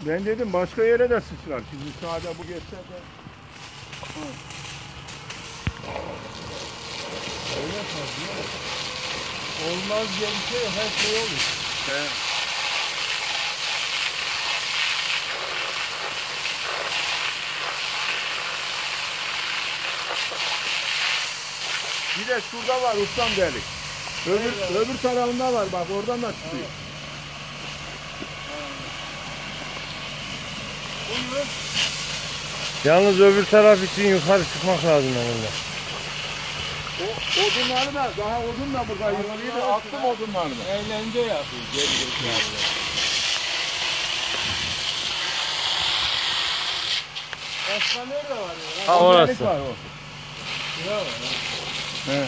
Ben dedim başka yere de sıçrar. Şimdi müsaade bu geçse de. Öyle tabii. Olmaz diye bir şey, her şey olur. Evet. Bir de şurada var ustam delik. Öbür tarafında var bak, oradan da çıkıyor. Buyurun. Yalnız öbür taraf için yukarı çıkmak lazım onunla. O odunları da, daha odun da burada yığılıydı, attım odunlarını. Eğlence yapıyor geri zekalı. Başka nerede var ya? Ha, orası. Var o. Bravo. He.